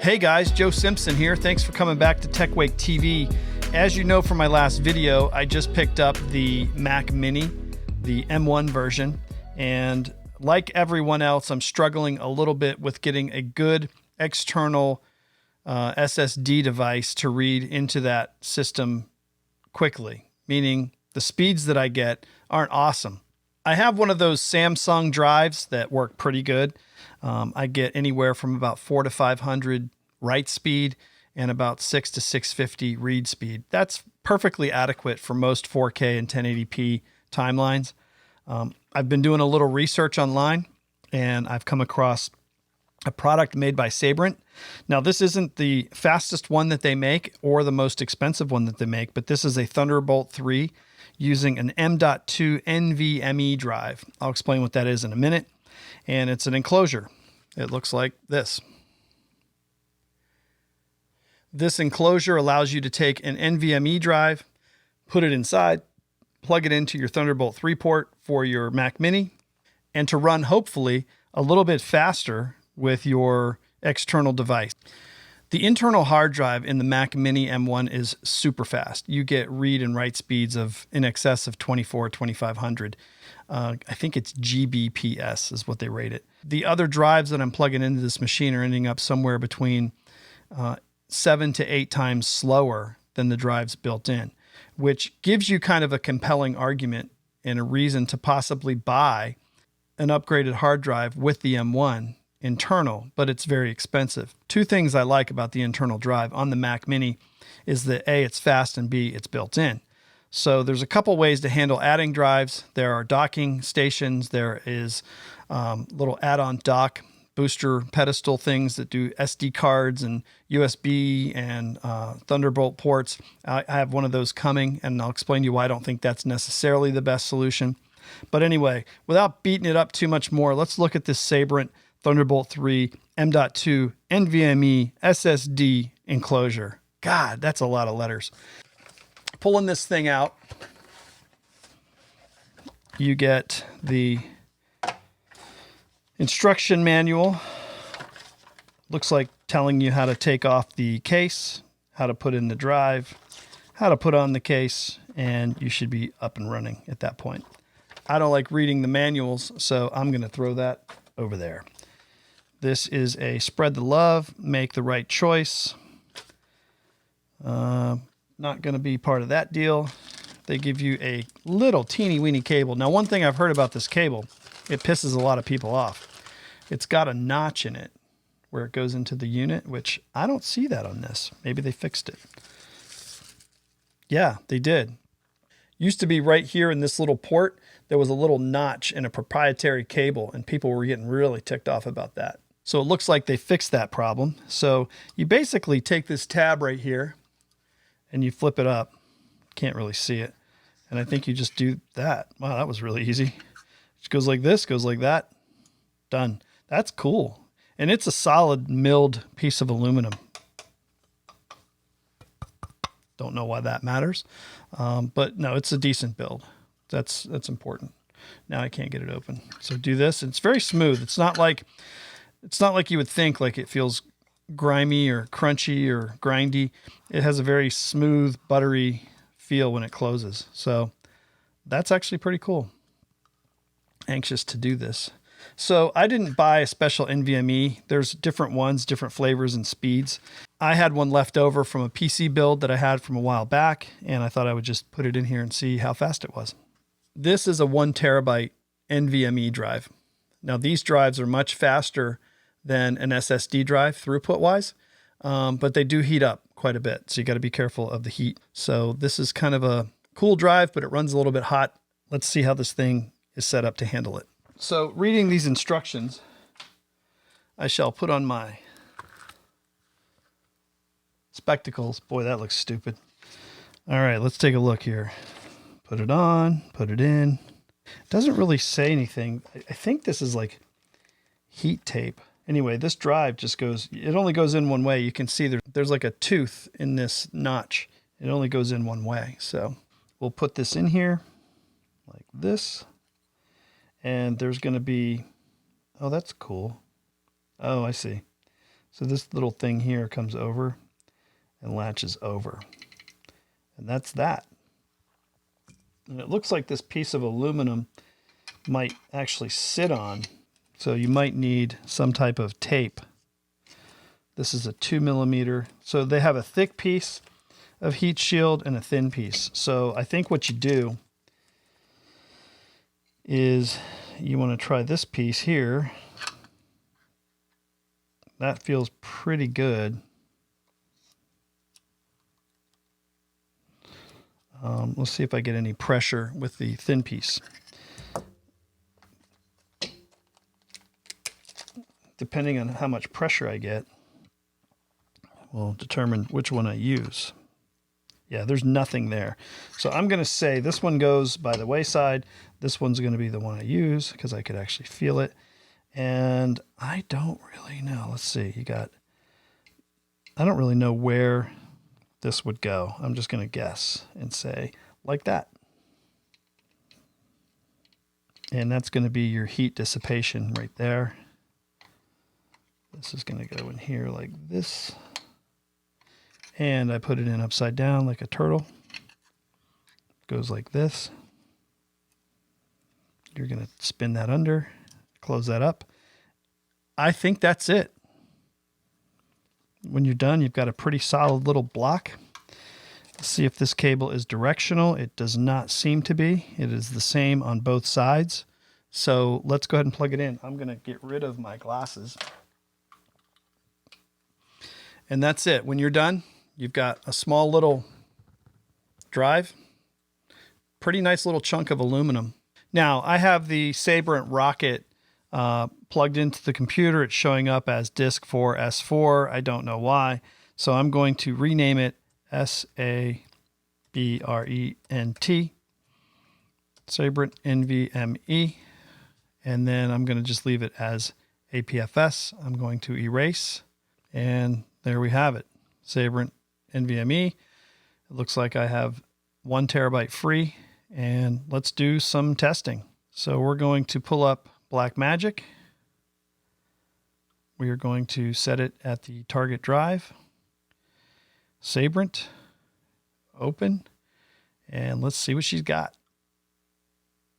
Hey guys, Joe Simpson here. Thanks for coming back to TechWake TV. As you know from my last video, I just picked up the Mac Mini, the M1 version, and like everyone else, I'm struggling a little bit with getting a good external SSD device to read into that system quickly, meaning the speeds that I get aren't awesome. I have one of those Samsung drives that work pretty good. I get anywhere from about 400 to 500 write speed and about 600 to 650 read speed. That's perfectly adequate for most 4K and 1080p timelines. I've been doing a little research online and I've come across a product made by Sabrent. Now, this isn't the fastest one that they make or the most expensive one that they make, but this is a Thunderbolt 3 using an M.2 NVMe drive. I'll explain what that is in a minute. And it's an enclosure. It looks like this. This enclosure allows you to take an NVMe drive, put it inside, plug it into your Thunderbolt 3 port for your Mac Mini, and to run, hopefully, a little bit faster with your external device. The internal hard drive in the Mac Mini M1 is super fast. You get read and write speeds of in excess of 2500. I think it's Gbps is what they rate it. The other drives that I'm plugging into this machine are ending up somewhere between 7 to 8 times slower than the drives built in, which gives you kind of a compelling argument and a reason to possibly buy an upgraded hard drive with the M1 internal, but it's very expensive. Two things I like about the internal drive on the Mac Mini is that A, it's fast, and B, it's built in. So there's a couple ways to handle adding drives. There are docking stations. There is little add-on dock booster pedestal things that do SD cards and USB and Thunderbolt ports. I have one of those coming, and I'll explain to you why I don't think that's necessarily the best solution. But anyway, without beating it up too much more, let's look at this Sabrent Thunderbolt 3 M.2 NVMe SSD enclosure. God, that's a lot of letters. Pulling this thing out, you get the instruction manual. Looks like telling you how to take off the case, how to put in the drive, how to put on the case, and you should be up and running at that point. I don't like reading the manuals, so I'm going to throw that over there. This is a spread the love, make the right choice. Not going to be part of that deal. They give you a little teeny weeny cable. Now, one thing I've heard about this cable, it pisses a lot of people off. It's got a notch in it where it goes into the unit, which I don't see that on this. Maybe they fixed it. Yeah, they did. Used to be right here in this little port, there was a little notch in a proprietary cable, and people were getting really ticked off about that. So it looks like they fixed that problem. So you basically take this tab right here and you flip it up. Can't really see it. And I think you just do that. Wow, that was really easy. It goes like this, goes like that. Done. That's cool. And it's a solid milled piece of aluminum. Don't know why that matters. But no, it's a decent build. That's important. Now I can't get it open. So do this. It's very smooth. It's not like you would think, like it feels grimy or crunchy or grindy. It has a very smooth, buttery feel when it closes. So that's actually pretty cool. Anxious to do this. So I didn't buy a special NVMe. There's different ones, different flavors and speeds. I had one left over from a PC build that I had from a while back, and I thought I would just put it in here and see how fast it was. This is a 1 terabyte NVMe drive. Now, these drives are much faster than an SSD drive throughput-wise, but they do heat up quite a bit, so you got to be careful of the heat. So this is kind of a cool drive, but it runs a little bit hot. Let's see how this thing is set up to handle it. So reading these instructions, I shall put on my spectacles. Boy, that looks stupid. All right, let's take a look here. Put it on, put it in. It doesn't really say anything. I think this is like heat tape. Anyway, this drive just goes, it only goes in one way. You can see there's like a tooth in this notch. It only goes in one way. So we'll put this in here like this. And there's going to be, oh, that's cool. Oh, I see. So this little thing here comes over and latches over. And that's that. And it looks like this piece of aluminum might actually sit on, so you might need some type of tape. This is a 2mm. So they have a thick piece of heat shield and a thin piece. So I think what you do is you want to try this piece here. That feels pretty good. Let's see if I get any pressure with the thin piece. Depending on how much pressure I get will determine which one I use. Yeah, there's nothing there. So I'm going to say this one goes by the wayside. This one's going to be the one I use because I could actually feel it. And I don't really know. Let's see. I don't really know where this would go. I'm just going to guess and say like that. And that's going to be your heat dissipation right there. This is going to go in here like this. And I put it in upside down like a turtle. Goes like this. You're going to spin that under, close that up. I think that's it. When you're done, you've got a pretty solid little block. Let's see if this cable is directional. It does not seem to be. It is the same on both sides. So let's go ahead and plug it in. I'm going to get rid of my glasses. And that's it. When you're done, you've got a small little drive. Pretty nice little chunk of aluminum. Now, I have the Sabrent rocket plugged into the computer. It's showing up as disk 4S4. I don't know why. So I'm going to rename it Sabrent, Sabrent NVME. And then I'm going to just leave it as APFS. I'm going to erase. And there we have it. Sabrent NVME. It looks like I have 1 terabyte free. And let's do some testing. So we're going to pull up Blackmagic. We are going to set it at the target drive. Sabrent. Open. And let's see what she's got.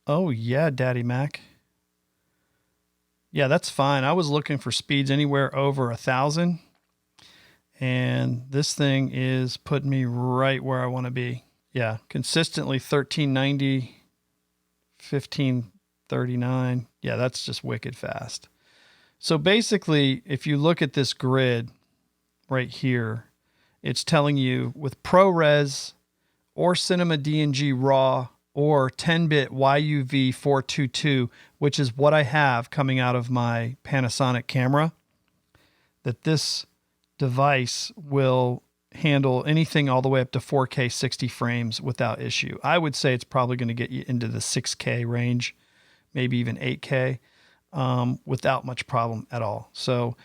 Oh yeah, Daddy Mac. Yeah, that's fine. I was looking for speeds anywhere over 1,000. And this thing is putting me right where I want to be. Yeah, consistently 1390, 1539. Yeah, that's just wicked fast. So basically, if you look at this grid right here, it's telling you with ProRes or Cinema DNG RAW or 10-bit YUV 422, which is what I have coming out of my Panasonic camera, that this device will handle anything all the way up to 4K 60 frames without issue. I would say it's probably going to get you into the 6K range, maybe even 8K, without much problem at all. So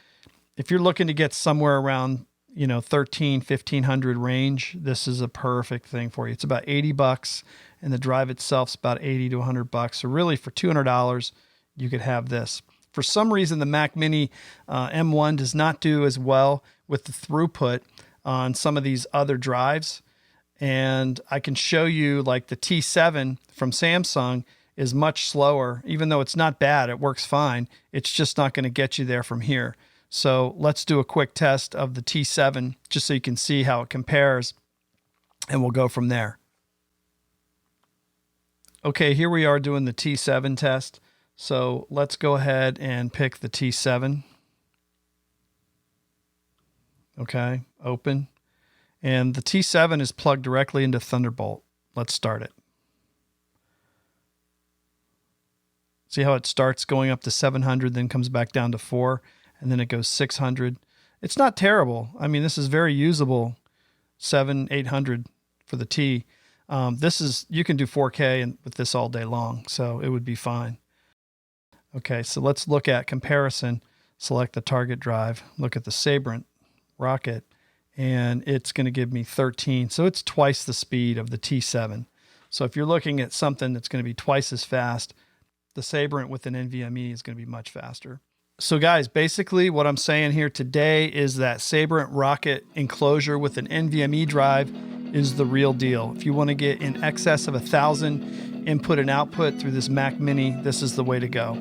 if you're looking to get somewhere around, 1,500 range, this is a perfect thing for you. It's about $80, and the drive itself's about $80 to $100. So really, for $200, you could have this. For some reason, the Mac Mini M1 does not do as well with the throughput on some of these other drives. And I can show you like the T7 from Samsung is much slower. Even though it's not bad, it works fine. It's just not going to get you there from here. So let's do a quick test of the T7 just so you can see how it compares, and we'll go from there. Okay, here we are doing the T7 test. So let's go ahead and pick the T7. Okay, open. And the T7 is plugged directly into Thunderbolt. Let's start it. See how it starts going up to 700, then comes back down to 4, and then it goes 600. It's not terrible. I mean, this is very usable. 800 for the T. You can do 4K and with this all day long, so it would be fine. Okay, so let's look at comparison. Select the target drive, look at the Sabrent rocket, and it's going to give me 13. So it's twice the speed of the T7. So if you're looking at something that's going to be twice as fast, the Sabrent with an NVMe is going to be much faster. So guys, basically what I'm saying here today is that Sabrent Rocket Enclosure with an NVMe drive is the real deal. If you want to get in excess of 1,000 input and output through this Mac Mini, this is the way to go.